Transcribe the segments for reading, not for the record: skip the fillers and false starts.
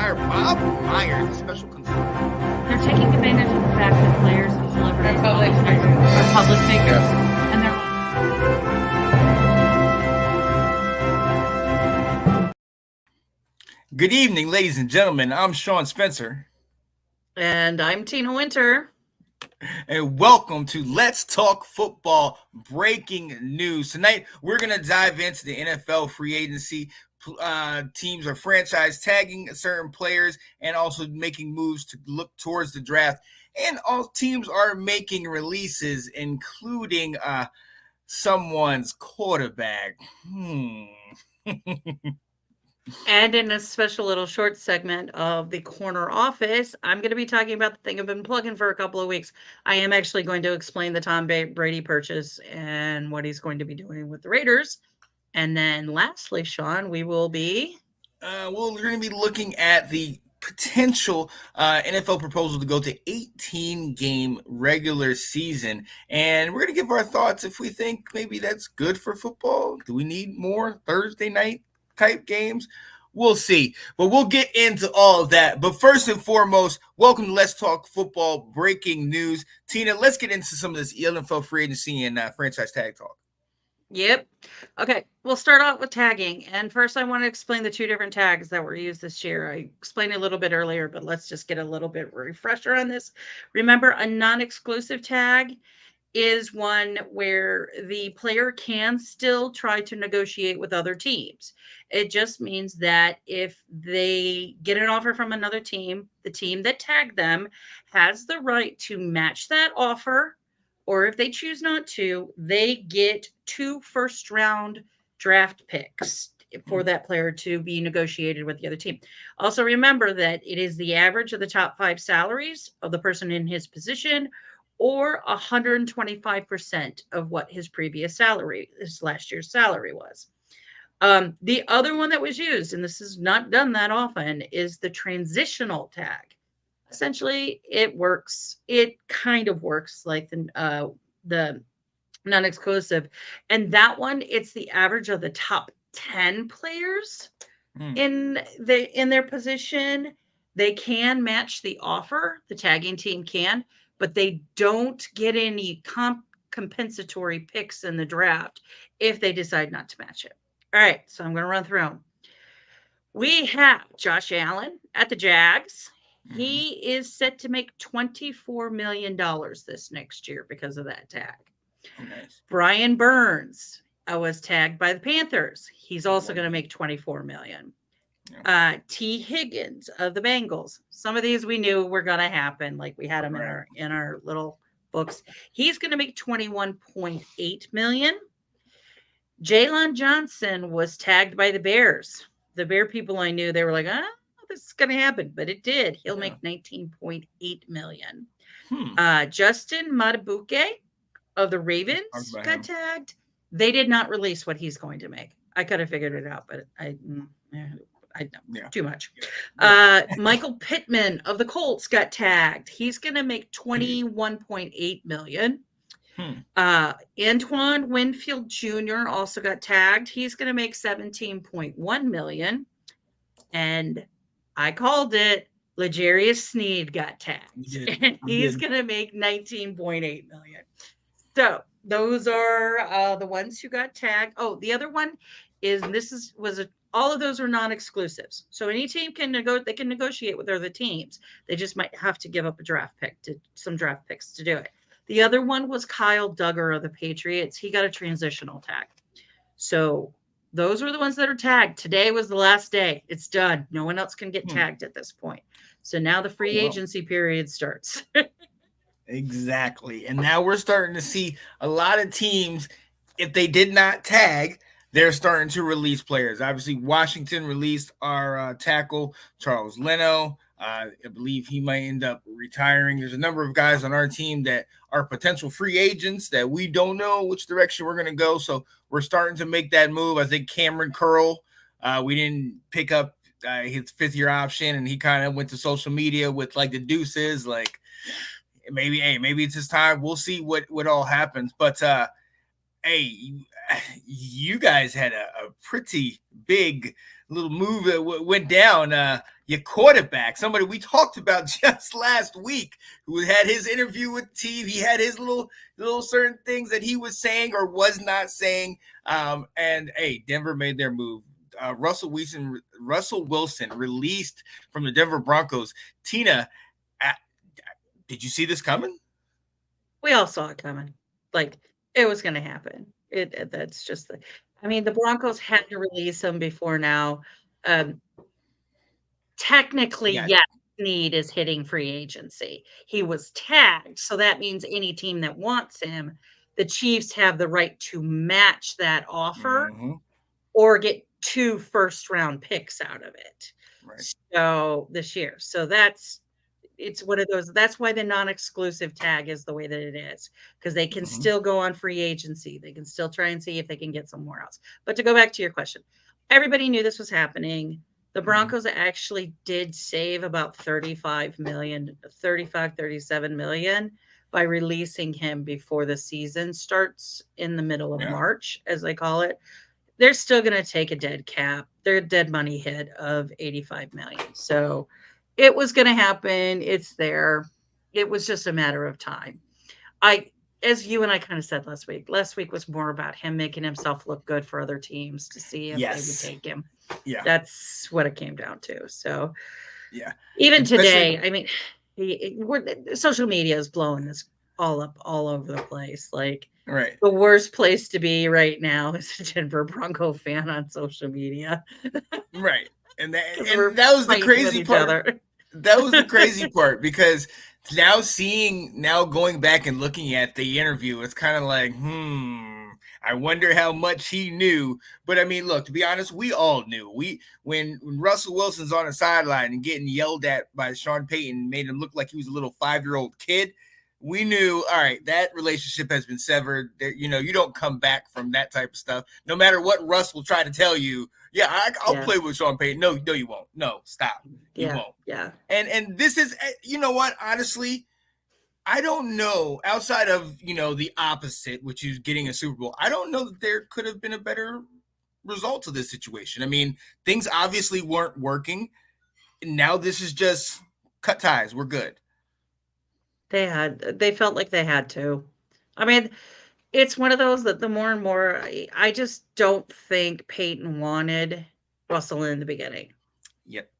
hire Bob Myers as special consultant. They're taking advantage of the fact that players and celebrities Are public are public figures. Yes. And they're Good evening, ladies and gentlemen. I'm Sean Spencer. And I'm Tina Winter. And welcome to Let's Talk Football Breaking News. Tonight, we're going to dive into the NFL free agency. Teams are franchise tagging certain players and also making moves to look towards the draft. And all teams are making releases, including someone's quarterback. And in a special little short segment of the corner office, I'm going to be talking about the thing I've been plugging for a couple of weeks. I am actually going to explain the Tom Brady purchase and what he's going to be doing with the Raiders. And then lastly, Sean, we will be... we're going to be looking at the potential NFL proposal to go to 18-game regular season. And we're going to give our thoughts if we think maybe that's good for football. Do we need more Thursday night type games? We'll see. But we'll get into all of that. But first and foremost, welcome to Let's Talk Football Breaking News. Tina, let's get into some of this NFL free agency and franchise tag talk. Yep. Okay, we'll start out with tagging. And first, I want to explain the two different tags that were used this year. I explained a little bit earlier, but let's just get a little bit refresher on this. Remember, a non-exclusive tag is one where the player can still try to negotiate with other teams. It just means that if they get an offer from another team, the team that tagged them has the right to match that offer, or if they choose not to, they get 2 first-round draft picks for that player to be negotiated with the other team. Also remember that it is the average of the top 5 salaries of the person in his position, or 125% of what his previous salary, his last year's salary was. The other one that was used, and this is not done that often, is the transitional tag. Essentially, it works. It kind of works like the non-exclusive. And that one, it's the average of the top 10 players in their position. They can match the offer. The tagging team can, but they don't get any compensatory picks in the draft if they decide not to match it. All right, so I'm going to run through them. We have Josh Allen at the Jags. He is set to make $24 million this next year because of that tag. Oh, nice. Brian Burns was tagged by the Panthers. He's also going to make $24 million. T. Higgins of the Bengals. Some of these we knew were going to happen, like we had them in our little books. He's going to make $21.8 million. Jalen Johnson was tagged by the Bears. The Bear people I knew, they were like, this is going to happen, but it did. He'll make $19.8 million. Justin Matabuke of the Ravens got tagged. They did not release what he's going to make. I could have figured it out, but I know too much. Michael Pittman of the Colts got tagged. He's going to make $21.8 million. Antoine Winfield Jr. also got tagged. He's going to make $17.1 million. And I called it. L'Jarius Sneed got tagged. And he's going to make $19.8 million. So those are the ones who got tagged. Oh, the other one is, all of those are non-exclusives. So any team can negotiate with other teams. They just might have to give up some draft picks to do it. The other one was Kyle Duggar of the Patriots. He got a transitional tag. So those were the ones that are tagged. Today was the last day. It's done. No one else can get tagged at this point. So now the free agency period starts. Exactly. And now we're starting to see a lot of teams, if they did not tag, they're starting to release players. Obviously, Washington released our tackle, Charles Leno. I believe he might end up retiring. There's a number of guys on our team that are potential free agents that we don't know which direction we're going to go. So we're starting to make that move. I think Cameron Curl, we didn't pick up his 5th-year option, and he kind of went to social media with like the deuces, like maybe it's his time. We'll see what all happens. But you guys had a pretty big little move that went down. your quarterback, somebody we talked about just last week, who had his interview with T. He had his little certain things that he was saying or was not saying. And hey, Denver made their move. Russell Wilson released from the Denver Broncos. Tina, uh, did you see this coming? We all saw it coming. Like, it was gonna happen. That's just the I mean, the Broncos had to release him before now. Um, Technically, Yeah. yes, Snead is hitting free agency. He was tagged, so that means any team that wants him, the Chiefs have the right to match that offer Mm-hmm. or get 2 first-round picks out of it. Right. So this year. So it's one of those that's why the non-exclusive tag is the way that it is, because they can Mm-hmm. still go on free agency. They can still try and see if they can get somewhere else. But to go back to your question, everybody knew this was happening. The Mm-hmm. Broncos actually did save about 35 million, 35, 37 million by releasing him before the season starts in the middle of Yeah. March, as they call it. They're still going to take a dead cap, their dead money hit of 85 million. So it was going to happen. It's there. It was just a matter of time. I, as you and I kind of said last week was more about him making himself look good for other teams to see if they would Yes. take him. Yeah. That's what it came down to. So Yeah. even Especially today, I mean, social media is blowing this all up all over the place. Like, right. the worst place to be right now is a Denver Bronco fan on social media Right. And that because and we're that was the fighting with crazy each part. other. That was the crazy part because now going back and looking at the interview, it's kind of like, I wonder how much he knew. But I mean, look, to be honest, we all knew. When Russell Wilson's on the sideline and getting yelled at by Sean Payton made him look like he was a little 5-year-old kid. We knew, all right, that relationship has been severed. You don't come back from that type of stuff. No matter what Russ will try to tell you, yeah, I'll Yeah, play with Sean Payton. No, you won't. No, stop. You yeah, won't. yeah. And this is, you know what? Honestly, I don't know. Outside of the opposite, which is getting a Super Bowl, I don't know that there could have been a better result to this situation. I mean, things obviously weren't working. Now this is just cut ties. We're good. They felt like they had to. I mean, it's one of those that the more and more I just don't think Peyton wanted Russell in the beginning. Yep.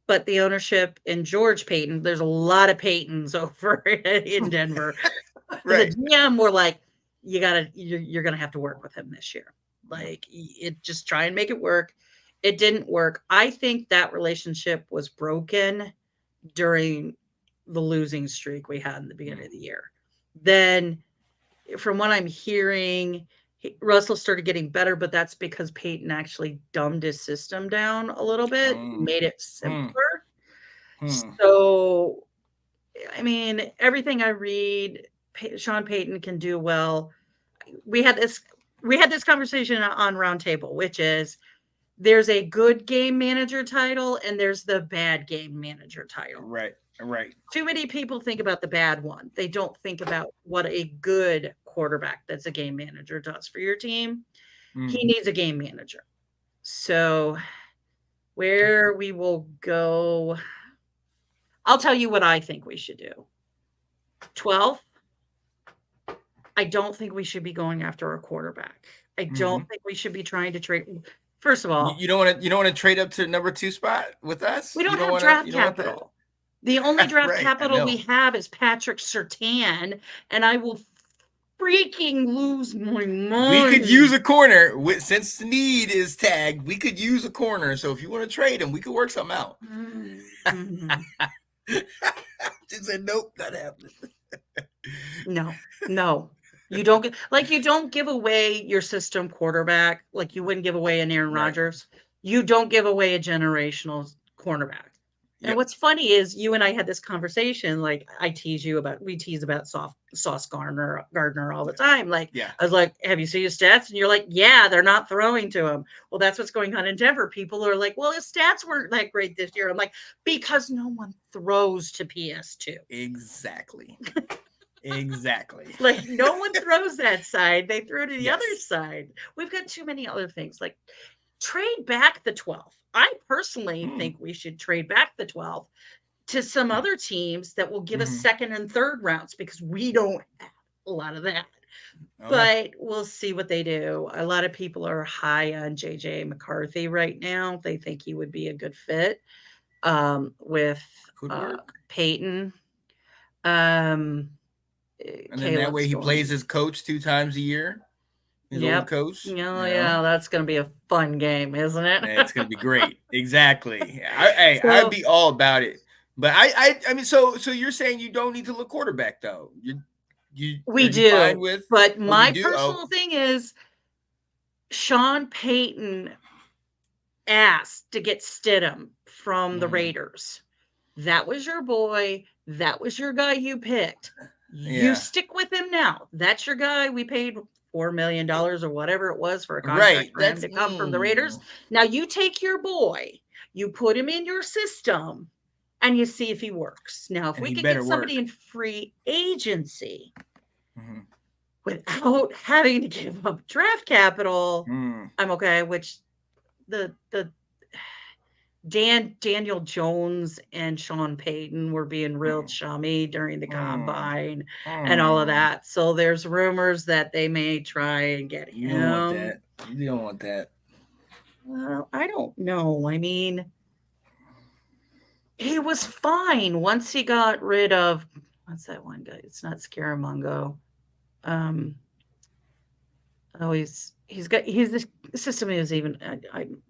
But the ownership and George Payton, there's a lot of Paytons over in Denver. The Right. GM were like, you're gonna have to work with him this year. Like, it just try and make it work. It didn't work. I think that relationship was broken during the losing streak we had in the beginning of the year. Then, from what I'm hearing, Russell started getting better, but that's because Peyton actually dumbed his system down a little bit, Mm, made it hmm, simpler. hmm. So, I mean, everything I read, Sean Payton can do well. We had this we had this conversation on Roundtable, which is there's a good game manager title and there's the bad game manager title. Right. Right. Too many people think about the bad one. They don't think about what a good quarterback that's a game manager does for your team. He Mm. needs a game manager. So, where we will go, I'll tell you what I think we should do. 12th, I don't think we should be going after a quarterback. I don't Hmm. think we should be trying to trade. First of You, all, you don't want to. You don't want to trade up to number 2 spot with us. we You don't don't have want to. draft You don't want that. capital. The only draft Right. I capital we know. have is Patrick Surtain, and I will freaking lose my We could use mind. a corner since Snead is tagged. We could use a corner. So if you want to trade him, we could work something out. Mhm. She said, "Nope, not happening." No, no. You don't give away your system quarterback like you wouldn't give away an Aaron Right. Rodgers. You don't give away a generational cornerback. And Yep. what's funny is you and I had this conversation. Like, we tease about Sauce Gardner all the Yeah. time. Like, Yeah. I was like, "Have you seen his stats?" And you're like, "Yeah, they're not throwing to him." Well, that's what's going on in Denver. People are like, "Well, his stats weren't that great this year." I'm like, because no one throws to PS2. Exactly. Exactly. Like, no one throws that side. They throw to the other Yes. side. We've got too many other things. Like, trade back the 12. I personally Hmm. think we should trade back the 12 to some other teams that will give us Hmm. second and third rounds because we don't have a lot of that. Okay. But we'll see what they do. A lot of people are high on JJ McCarthy right now. They think he would be a good fit with Could uh, work. Peyton. Um, And then that way Caleb's he plays going. his coach 2 times a year, his old Yep. coach. Oh, yeah, that's going to be a fun game, isn't it? And it's gonna be great. Exactly. I'd So be all about it. But I mean, so you're saying you don't need to look quarterback though? You are we you fine do. with? But Oh, you my do. Oh, personal thing is Sean Payton asked to get Stidham from the mm, Raiders. That was your boy. That was your guy you picked. You yeah. stick with him now. That's your guy. We paid $4 million or whatever it was for a contract Right. for him That's to come from the Raiders. Now you take your boy, you put him in your system, and you see if he works. Now, if and we he could get better somebody work. in free agency Hmm. without having to give up draft capital, Mm, I'm okay. Which the Daniel Jones and Sean Payton were being real mm, chummy during the mm, combine and all of mm. that. So there's rumors that they may try and get You don't want him. that. You don't want that. Well, I don't know. I mean, he was fine once he got rid of what's that one guy? It's not Scaramanga. Um, oh, he's the system is even I'm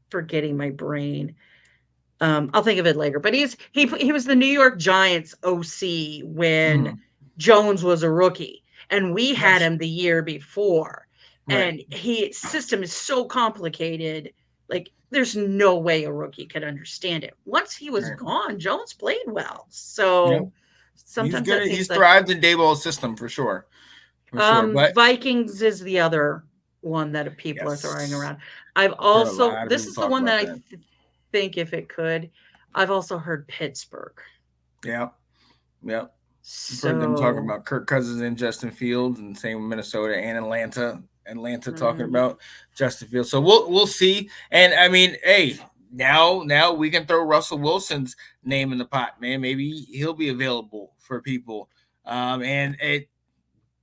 forgetting my brain. I'll think of it later. But he was the New York Giants OC when Mm, Jones was a rookie, and we had gotcha. him the year before. Right. And he system is so complicated. Like there's no way a rookie could understand it. Once he was Right. gone, Jones played well. Yeah. So He's sometimes good. that seems He's like thrived in Dayball's system for sure. For sure. But Vikings is the other one that people are throwing yes, around. I've I've heard a also lot of this people is the talk one that about I that. think if it could, I've also heard Pittsburgh. Yeah. Yeah. I've heard them talking So about Kirk Cousins and Justin Fields, and same with Minnesota and Atlanta. Atlanta talking mhm. about Justin Fields. So we'll see. And I mean, hey, now we can throw Russell Wilson's name in the pot, man. Maybe he'll be available for people. And it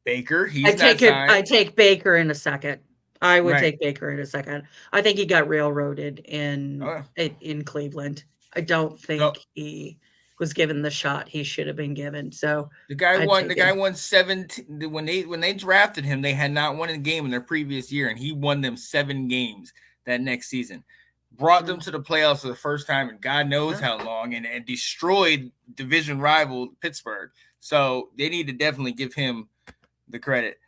Baker, he's not I signed. take Baker in a second. I would Right. take Baker in a second. I think he got railroaded Okay. in Cleveland. I don't think So he was given the shot he should have been given. So the guy I'd won. The take guy him. won 17 when they drafted him. They had not won a game in their previous year, and he won them 7 games that next season. Brought them Mm, to the playoffs for the first time in God knows yeah. how long, and destroyed division rival Pittsburgh. So they need to definitely give him the credit.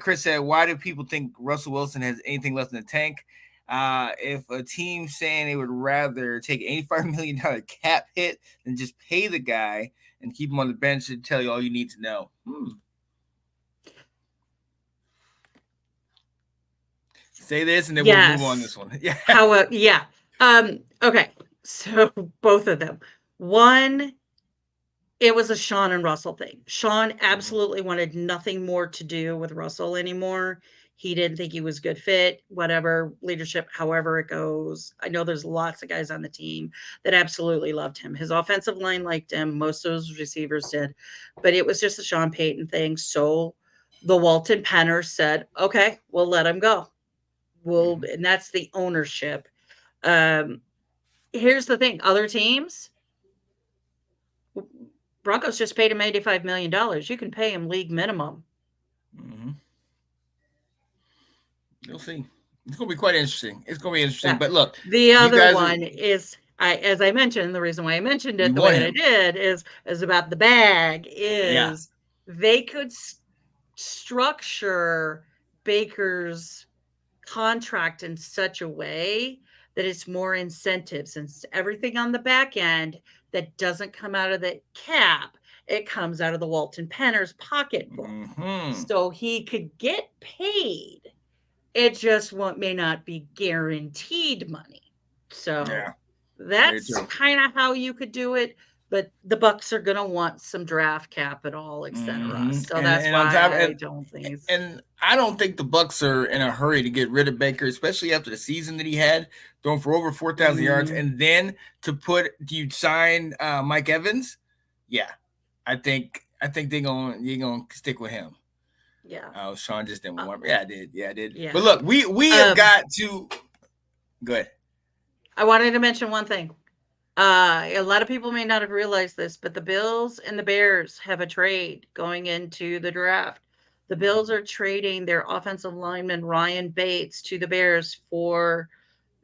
Chris said, "Why do people think Russell Wilson has anything left in the tank? If a team saying they would rather take $85 million cap hit than just pay the guy and keep him on the bench, should tell you all you need to know." Say this, and then we'll move on this Yes. one. Yeah. How? Yeah. Okay. So both of them. One, it was a Sean and Russell thing. Sean Mhm. absolutely wanted nothing more to do with Russell anymore. He didn't think he was good fit, whatever leadership, however it goes. I know there's lots of guys on the team that absolutely loved him. His offensive line liked him. Most of his receivers did, but it was just a Sean Payton thing. So the Walton Penners said, okay, we'll let him go. Mhm. And that's the ownership. Um, Here's the thing other teams, Broncos just paid him $85 million. You can pay him league minimum. Mhm. You'll see. It's gonna be quite interesting. It's gonna be interesting. Yeah. But look, The you other guys are one is as I mentioned, the reason why I mentioned you it the want way that I him. did is about the bag Yeah. is they could structure Baker's contract in such a way that it's more incentives and everything on the back end that doesn't come out of the cap. It comes out of the Walton Penner's pocketbook. Hmm. So he could get paid. It just may not be guaranteed money. So Yeah. Very that's true. kind of how you could do it. but the Bucks are going to want some draft capital, etc. So that's And on top why I don't think it's and I don't think the Bucks are in a hurry to get rid of Baker, especially after the season that he had, throwing for over 4,000 yards, mm, and then to put you sign Mike Evans. Yeah, I think they're gonna stick with him. yeah. Oh, Sean just didn't Uh, want. Yeah, I did. Yeah, I did. But yeah. look, we have Um, got to go ahead. I wanted to mention one thing. A lot of people may not have realized this, but the Bills and the Bears have a trade going into the draft. The Bills are trading their offensive lineman Ryan Bates to the Bears for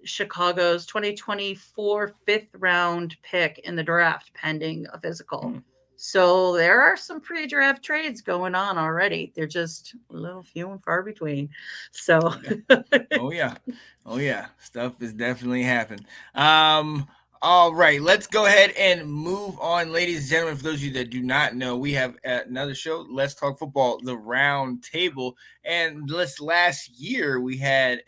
Chicago's 2024 fifth round pick in the draft, pending a physical. Hmm. So there are some pre draft trades going on already. They're just a little few and far between. So, Okay. Oh yeah. Oh yeah. Stuff is definitely happening. All right, let's go ahead and move on, ladies and gentlemen. For those of you that do not know, we have another show, Let's Talk Football, the Round Table. And this last year, we had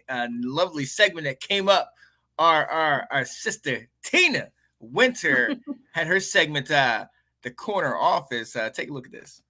a lovely segment that came up. Our sister Tina Winter had her segment, the Corner Office. Take a look at this.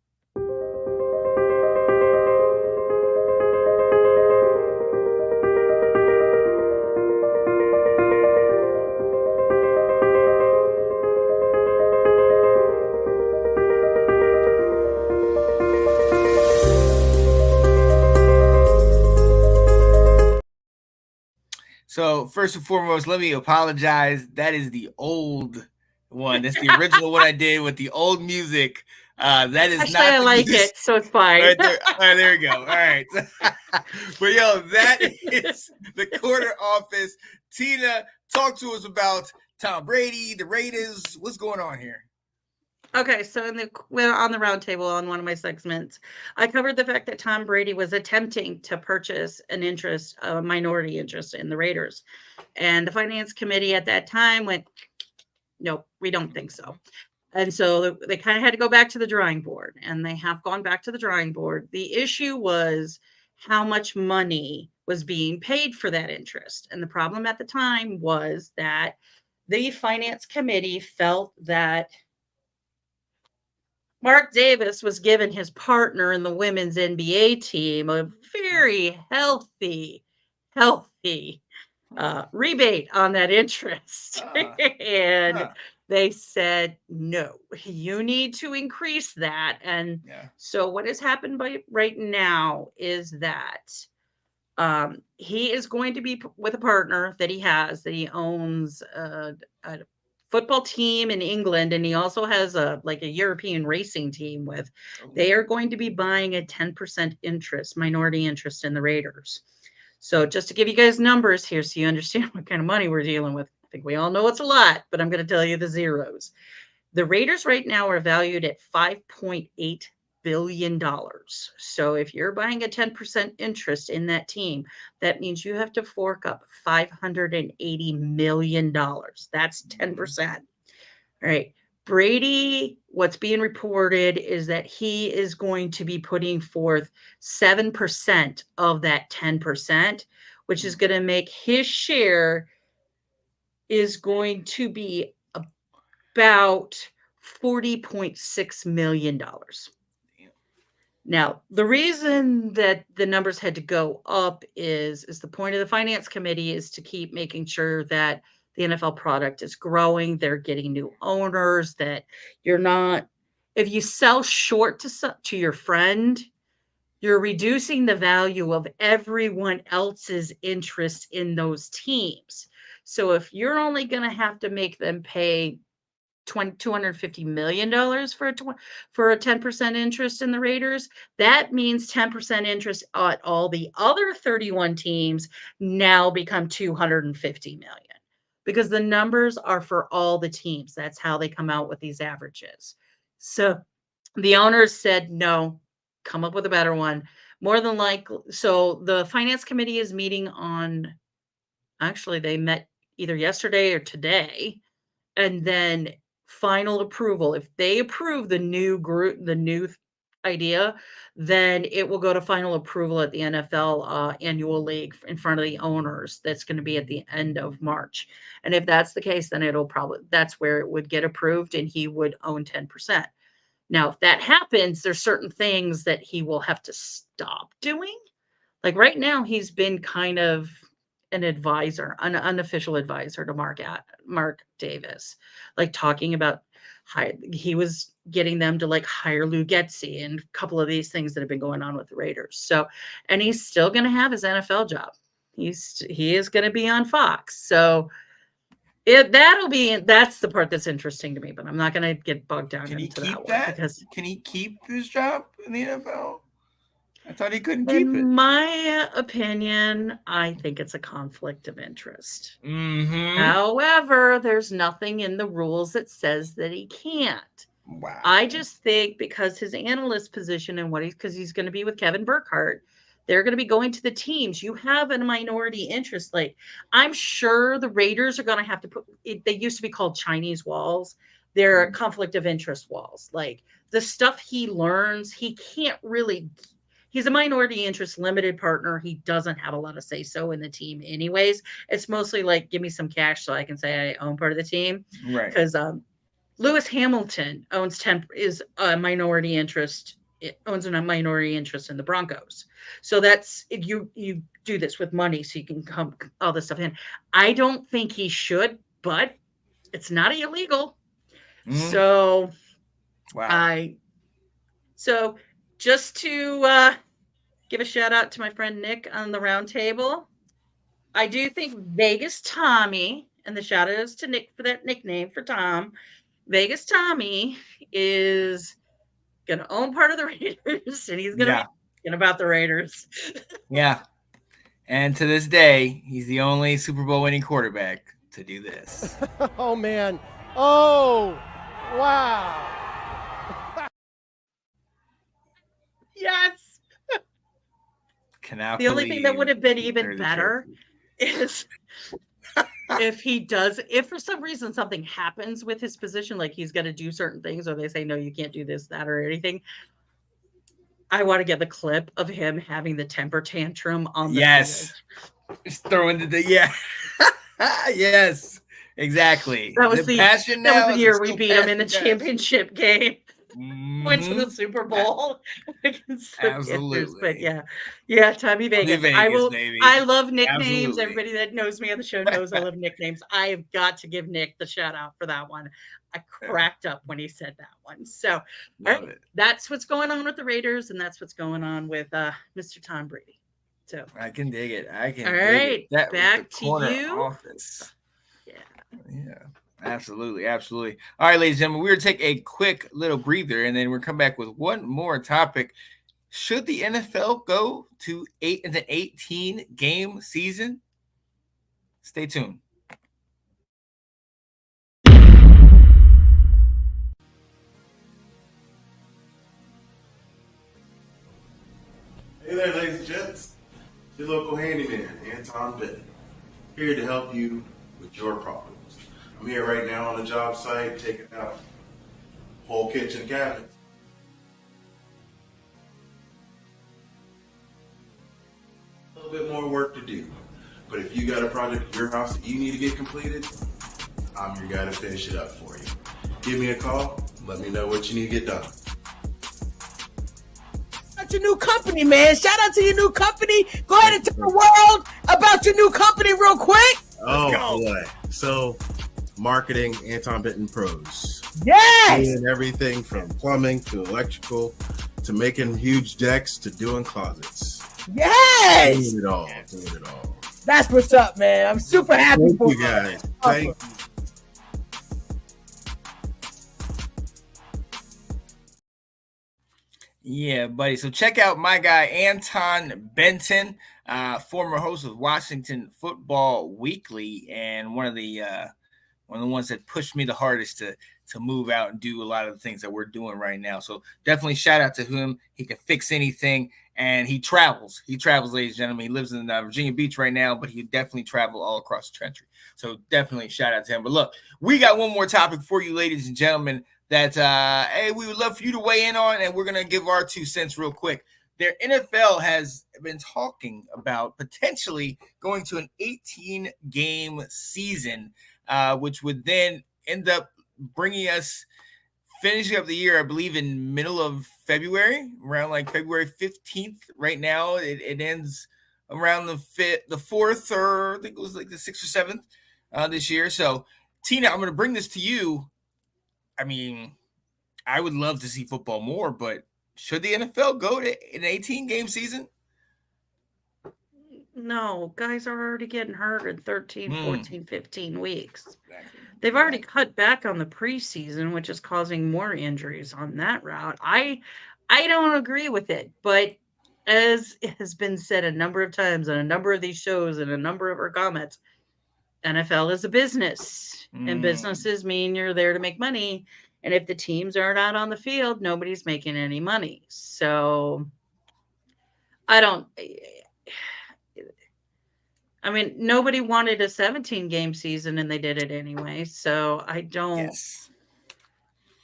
So first and foremost, let me apologize. That is the old one. That's the original one I did with the old music. That is actually, not I the like music. it, so it's fine. Right there. All right, there we go. All right. But yo, that is the Corner Office. Tina, talk to us about Tom Brady, the Raiders. What's going on here? Okay, so on the round table on one of my segments, I covered the fact that Tom Brady was attempting to purchase a minority interest in the Raiders, and the finance committee at that time went, "Nope, we don't think so." And so they kind of had to go back to the drawing board, and they have gone back to the drawing board. The issue was how much money was being paid for that interest, and the problem at the time was that the finance committee felt that Mark Davis was given his partner in the women's NBA team a very healthy rebate on that interest. Ah, And ah, they said, no, you need to increase that. And yeah. so, what has happened right now is that he is going to be with a partner that he has that he owns a football team in England, and he also has a European racing team with. Oh, They are going to be buying a 10% minority interest in the Raiders. So just to give you guys numbers here so you understand what kind of money we're dealing with. I think we all know it's a lot, but I'm going to tell you the zeros. The Raiders right now are valued at $5.8 billion. So if you're buying a 10% interest in that team, that means you have to fork up $580 million. That's 10%. All right. Brady, what's being reported is that he is going to be putting forth 7% of that 10%, which is going to make his share is going to be about $40.6 million. Now, the reason that the numbers had to go up is the point of the finance committee is to keep making sure that the NFL product is growing, they're getting new owners, that you're not if you sell short to your friend, you're reducing the value of everyone else's interest in those teams. So if you're only going to have to make them pay $250 million for a 10% interest in the Raiders, that means 10% interest at all the other 31 teams now become 250 million because the numbers are for all the teams. That's how they come out with these averages. So the owners said no, come up with a better one. More than likely, so the finance committee is meeting on, actually they met either yesterday or today, and then final approval. If they approve the new idea, then it will go to final approval at the NFL annual league in front of the owners. That's going to be at the end of March. And if that's the case, then that's where it would get approved and he would own 10%. Now, if that happens, there's certain things that he will have to stop doing. Like right now, he's been kind of an advisor, an unofficial advisor to Mark Davis, like talking about he was getting them to like hire Lou Getzey and a couple of these things that have been going on with the Raiders. So, and he's still going to have his NFL job. He is going to be on Fox. So that's the part that's interesting to me, but I'm not going to get bogged down into that one because can he keep his job in the NFL? I thought he couldn't keep it. In my opinion, I think it's a conflict of interest. However, there's nothing in the rules that says that he can't. Wow. I just think because his analyst position and because he's going to be with Kevin Burkhardt, they're going to be going to the teams. You have a minority interest. Like, I'm sure the Raiders are going to have to they used to be called Chinese walls. They're conflict of interest walls. Like, the stuff he learns, he can't really. He's a minority interest limited partner. He doesn't have a lot of say so in the team anyways. It's mostly like, give me some cash so I can say I own part of the team. Right. Because Lewis Hamilton is a minority interest. It owns a minority interest in the Broncos. So that's, you do this with money so you can come all this stuff in. I don't think he should, but it's not illegal. So wow. So just to give a shout out to my friend Nick on the round table, I do think Vegas Tommy, and the shout outs to Nick for that nickname for Tom, Vegas Tommy is going to own part of the Raiders, and he's going to be thinking about the Raiders. Yeah. And to this day, he's the only Super Bowl winning quarterback to do this. Oh, man. Oh, wow. Yes. The only thing that would have been even better is if for some reason something happens with his position, like he's got to do certain things, or they say, no, you can't do this, that, or anything. I want to get the clip of him having the temper tantrum on the field. Just throwing yes. Exactly. That was the year we beat him in the championship game. Went to the Super Bowl against the Panthers. But yeah, Tommy Vegas. I love nicknames. Absolutely. Everybody that knows me on the show knows I love nicknames. I have got to give Nick the shout out for that one. I cracked up when he said that one. So that's what's going on with the Raiders, and that's what's going on with Mr. Tom Brady. So I can dig it. All right, back to you. Office. Yeah. Absolutely. All right, ladies and gentlemen, we're going to take a quick little breather, and then we'll come back with one more topic. Should the NFL go to an 18-game season? Stay tuned. Hey there, ladies and gents. Your local handyman, Tom Brady, here to help you with your problems. I'm here right now on the job site, taking out whole kitchen cabinets. A little bit more work to do, but if you got a project at your house that you need to get completed, I'm your guy to finish it up for you. Give me a call, let me know what you need to get done. Your new company, man. Shout out to your new company. Go ahead and tell the world about your new company real quick. Oh boy. So marketing Anton Benton Pros. Yes. Doing everything from plumbing to electrical to making huge decks to doing closets. Yes. Doing it all. That's what's up, man. I'm super happy for you guys. Thank you. Yeah, buddy. So check out my guy, Anton Benton, former host of Washington Football Weekly, and one of the ones that pushed me the hardest to move out and do a lot of the things that we're doing right now. So definitely shout out to him. He can fix anything, and he travels. Ladies and gentlemen. He lives in Virginia Beach right now, but he definitely travel all across the country. So definitely shout out to him. But look, we got one more topic for you, ladies and gentlemen. that hey, we would love for you to weigh in on, and we're gonna give our 2 cents real quick. Their NFL has been talking about potentially going to an 18 game season, which would then end up bringing us finishing up the year, I believe, in middle of February, around like February 15th. Right now, it ends around the 4th, or I think it was like the 6th or 7th this year. So, Tina, I'm going to bring this to you. I mean, I would love to see football more, but should the NFL go to an 18 game season? No, guys are already getting hurt in 13, Mm, 14, 15 weeks. exactly. They've already cut back on the preseason, which is causing more injuries on that route. I don't agree with it, but as it has been said a number of times on a number of these shows and a number of our comments, NFL is a business, and Mm, businesses mean you're there to make money. And if the teams aren't out on the field, nobody's making any money. So I don't. I mean, nobody wanted a 17 game season and they did it anyway. So I don't. yes.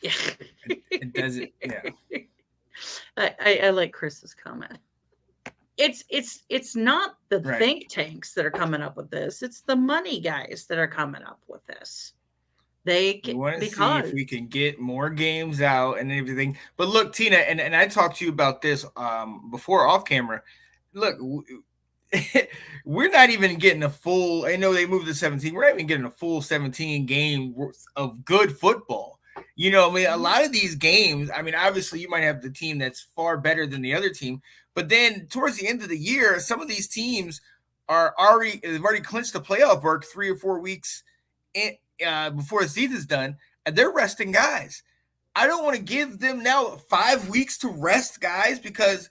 Yeah. It doesn't. Yeah. I like Chris's comment. It's not the Right. think tanks that are coming up with this. It's the money guys that are coming up with this. We want to see if Because we can get more games out and everything. But look, Tina, and I talked to you about this before off camera. Look, we're not even getting a full. I know they moved to 17. We're not even getting a full 17 game worth of good football. You know, I mean, a lot of these games. I mean, obviously, you might have the team that's far better than the other team, but then towards the end of the year, some of these teams they've already clinched the playoff berth 3 or 4 weeks in, before the season's done, and they're resting guys. I don't want to give them now 5 weeks to rest guys because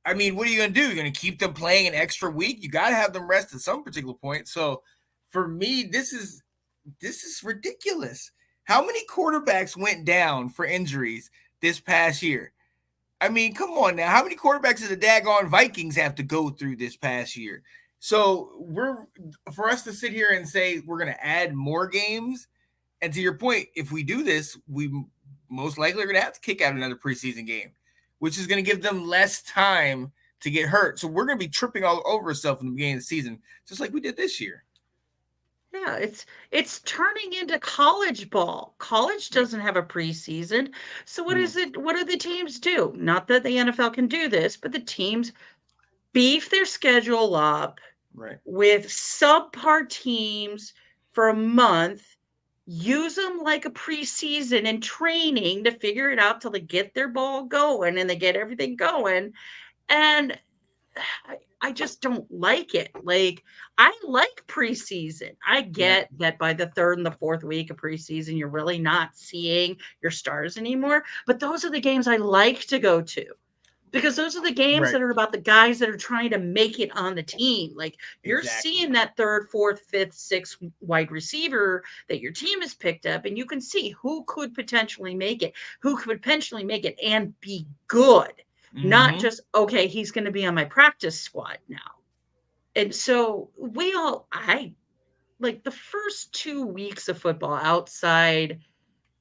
I mean, what are you going to do? You're going to keep them playing an extra week? You got to have them rest at some particular point. So, for me, this is ridiculous. How many quarterbacks went down for injuries this past year? I mean, come on now. How many quarterbacks did the daggone Vikings have to go through this past year? So, for us to sit here and say we're going to add more games, and to your point, if we do this, we most likely are going to have to kick out another preseason game, which is going to give them less time to get hurt. So we're going to be tripping all over ourselves in the beginning of the season, just like we did this year. yeah, it's turning into college ball. College doesn't have a preseason. So what is it? What do the teams do? Not that the NFL can do this, but the teams beef their schedule up Right. with subpar teams for a month, use them like a preseason and training to figure it out till they get their ball going and they get everything going. And I just don't like it. Like, I like preseason. I Right. get that by the third and the fourth week of preseason, you're really not seeing your stars anymore. But those are the games I like to go to because those are the games Right. that are about the guys that are trying to make it on the team. Like, you're Exactly. seeing that third, fourth, fifth, sixth wide receiver that your team has picked up, and you can see who could potentially make it, and be good. Not just, okay, he's going to be on my practice squad now. And so I like the first 2 weeks of football outside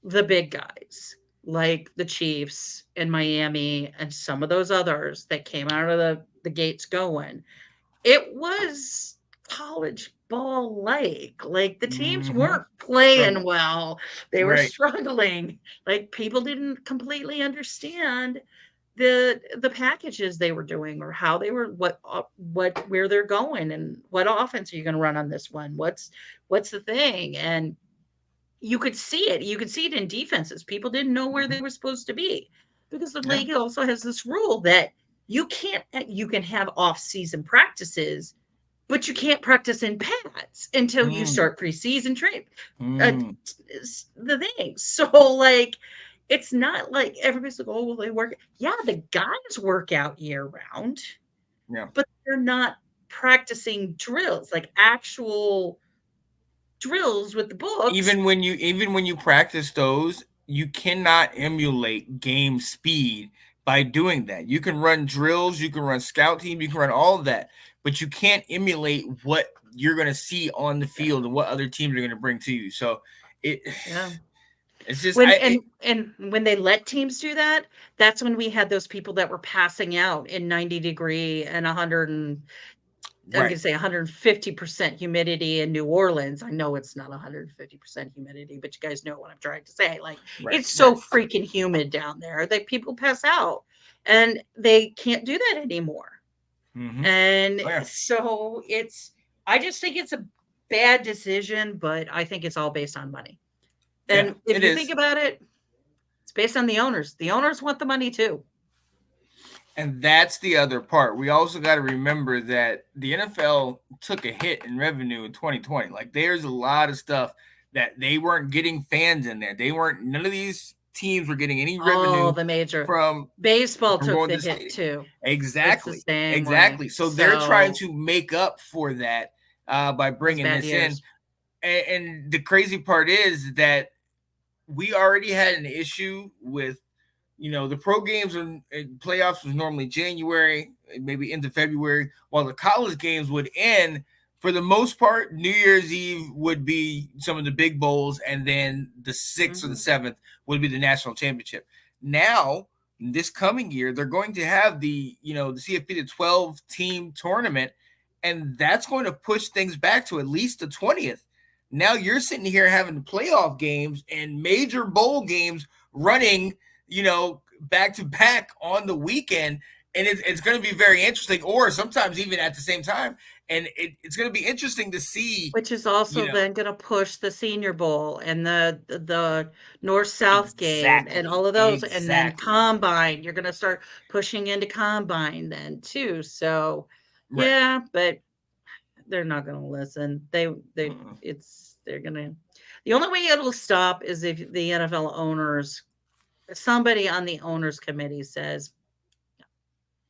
the big guys, like the Chiefs and Miami and some of those others that came out of the gates going. It was college ball like the teams weren't playing well. They were Right. struggling. Like, people didn't completely understand the packages they were doing or how they were where they're going and what offense are you going to run on this one, what's the thing. And you could see it. You could see it in defenses. People didn't know where they were supposed to be because the Yeah. league also has this rule that you can have off-season practices, but you can't practice in pads until you start preseason training. The thing. So, like, it's not like everybody's like, oh, well, they work. Yeah, the guys work out year round, Yeah. but they're not practicing drills, like actual drills with the books. Even when you practice those, you cannot emulate game speed by doing that. You can run drills, you can run scout team, you can run all of that, but you can't emulate what you're going to see on the field and what other teams are going to bring to you. So Yeah. It's just When and when they let teams do that, that's when we had those people that were passing out in 90-degree and 100 and I'm right, gonna say 150% humidity in New Orleans. I know it's not 150% humidity, but you guys know what I'm trying to say. Like, right, it's so right. freaking humid down there that people pass out, and they can't do that anymore. Mm-hmm. And Oh, yeah, so I just think it's a bad decision, but I think it's all based on money. yeah, And if it you think is. about it, it's based on the owners. The owners want the money too. And that's the other part. We also got to remember that the NFL took a hit in revenue in 2020. Like, there's a lot of stuff that they weren't getting fans in there. They weren't. None of these teams were getting any All revenue the major from baseball from took going the to the hit stadium. too. It's the Exactly, same way. exactly. So they're trying So to make up for that by those bringing bad this in. years. And the crazy part is that we already had an issue with, the pro games and playoffs was normally January, maybe into February, while the college games would end for the most part. New Year's Eve would be some of the big bowls, and then the 6th or the Mhm. 7th would be the national championship. Now, this coming year, they're going to have the CFP, the 12 team tournament, and that's going to push things back to at least the 20th. Now you're sitting here having playoff games and major bowl games running, back to back on the weekend. And it's going to be very interesting, or sometimes even at the same time. And it's going to be interesting to see, Which is you also know, then gonna push the Senior Bowl and the North-South game and exactly, all of those, and then exactly. Combine. You're gonna start pushing into Combine then too. So, Right. yeah, but they're not gonna listen. They Mm-mm. it's they're gonna the only way it'll stop is if the NFL owners somebody on the owners committee says,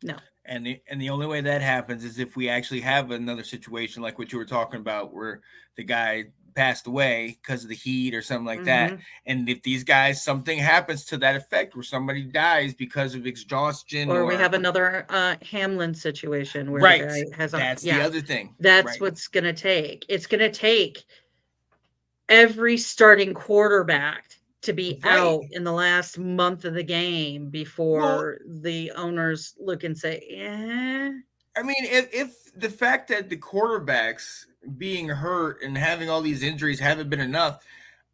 "No." And the only way that happens is if we actually have another situation like what you were talking about, where the guy passed away because of the heat or something like that. Mhm. And if these guys, something happens to that effect, where somebody dies because of exhaustion Or we or have another, Hamlin situation where the right, guy has a that's the yeah, other thing. that's Right, what's gonna take. It's gonna take every starting quarterback to be right. out in the last month of the game Well, before the owners look and say, "Eh." I mean, if the fact that the quarterbacks being hurt and having all these injuries haven't been enough,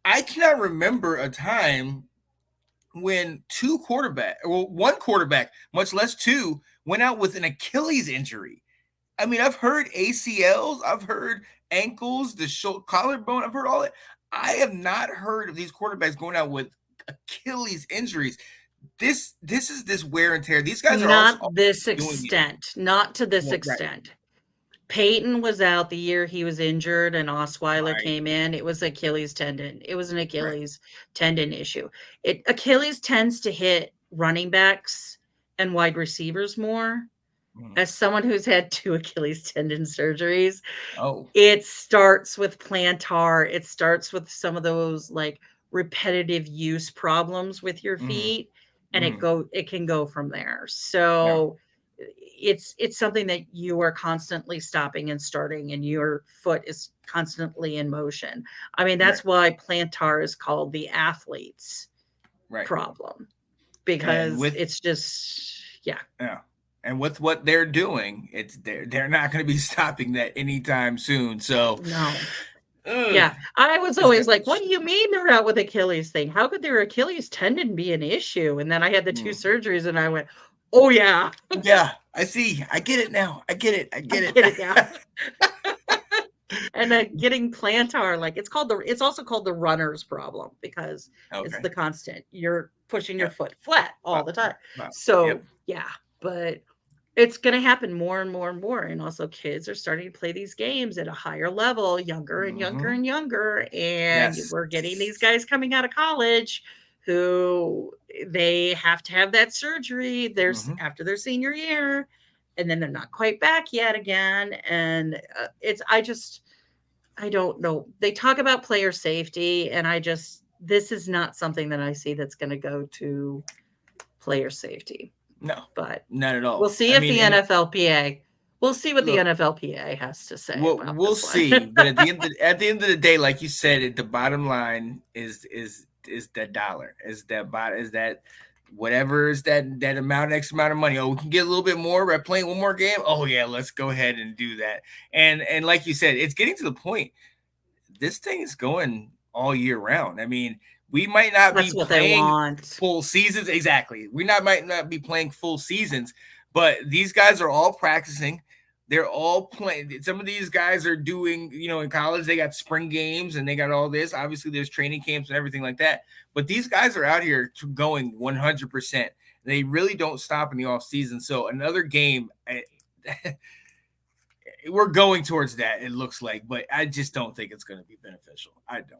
I cannot remember a time when one quarterback, much less two, went out with an Achilles injury. I mean, I've heard ACLs, I've heard ankles, the collarbone, I've heard all that. I have not heard of these quarterbacks going out with Achilles injuries. This is this wear and tear. These guys are also Not this doing it. extent, not to this Well, right, extent. Peyton was out the year he was injured and Osweiler right, came in. It was Achilles tendon. It was an right. Achilles tendon issue. Achilles tends to hit running backs and wide receivers more. Mm. As someone who's had 2 Achilles tendon surgeries, Oh, it starts with plantar, it starts with some of those, like, repetitive use problems with your mm, feet, and mm, it can go from there. yeah, So, it's something that you are constantly stopping and starting, and your foot is constantly in motion. I mean, right, that's why plantar is called the athlete's right. problem, And because with it's just yeah. yeah, and with what they're doing, they're not going to be stopping that anytime soon. So, No. ugh, Yeah, I was it's always gonna be. like, "What do you mean they're out with Achilles thing? How could their Achilles tendon be an issue?" And then I had the 2 Mm. surgeries and I went, "Oh, yeah, Yeah, I see. I get it now. I get it. I I get get it now." it. And, getting plantar, like, it's also called the runner's problem because it's Okay. the constant. You're pushing your Yep. foot flat all Wow. the time. Wow. So, Yep. yeah, but it's gonna happen more and more and more, and also kids are starting to play these games at a higher level, younger and younger Hmm. and younger, and Yes. we're getting these guys coming out of college who they have to have that surgery, there's Hmm. after their senior year, and then they're not quite back yet again, and, I don't know. They talk about player safety, and this is not something that I see that's gonna go to player safety, No, but not at we'll all. see I if mean, the and NFLPA we'll see what the look, NFLPA has to say about we'll this one. see. But at the end of the day, like you said, the bottom line is the dollar, is that whatever is that X amount of money. Oh, we can get a little bit more by playing one more game. Oh yeah, let's go ahead and do that. And like you said, it's getting to the point. This thing is going all year round. I mean, we might not That's be what they playing want. full seasons. Exactly. Might not be playing full seasons, but these guys are all practicing. They're all playing. Some of these guys are doing, in college, they got spring games and they got all this. Obviously, there's training camps and everything like that. But these guys are out here going 100%. They really don't stop in the off season. So another game, we're going towards that, it looks like, but I just don't think it's going to be beneficial. I don't.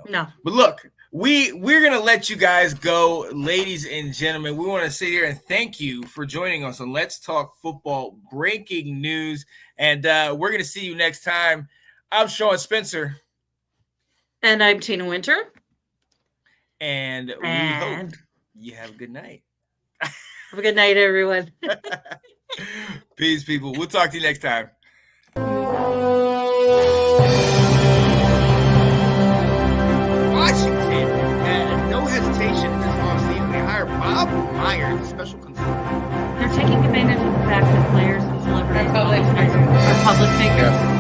No. But look, we're going to let you guys go, ladies and gentlemen. We want to sit here and thank you for joining us on Let's Talk Football Breaking News. And we're going to see you next time. I'm Sean Spencer. And I'm Tina Winter. And we hope you have a good night. Have a good night, everyone. Peace, people. We'll talk to you next time. Washington had no hesitation in this offseason. They hired Bob Myers, special consultant. They're taking advantage of the fact that players and celebrities Are public are public figures.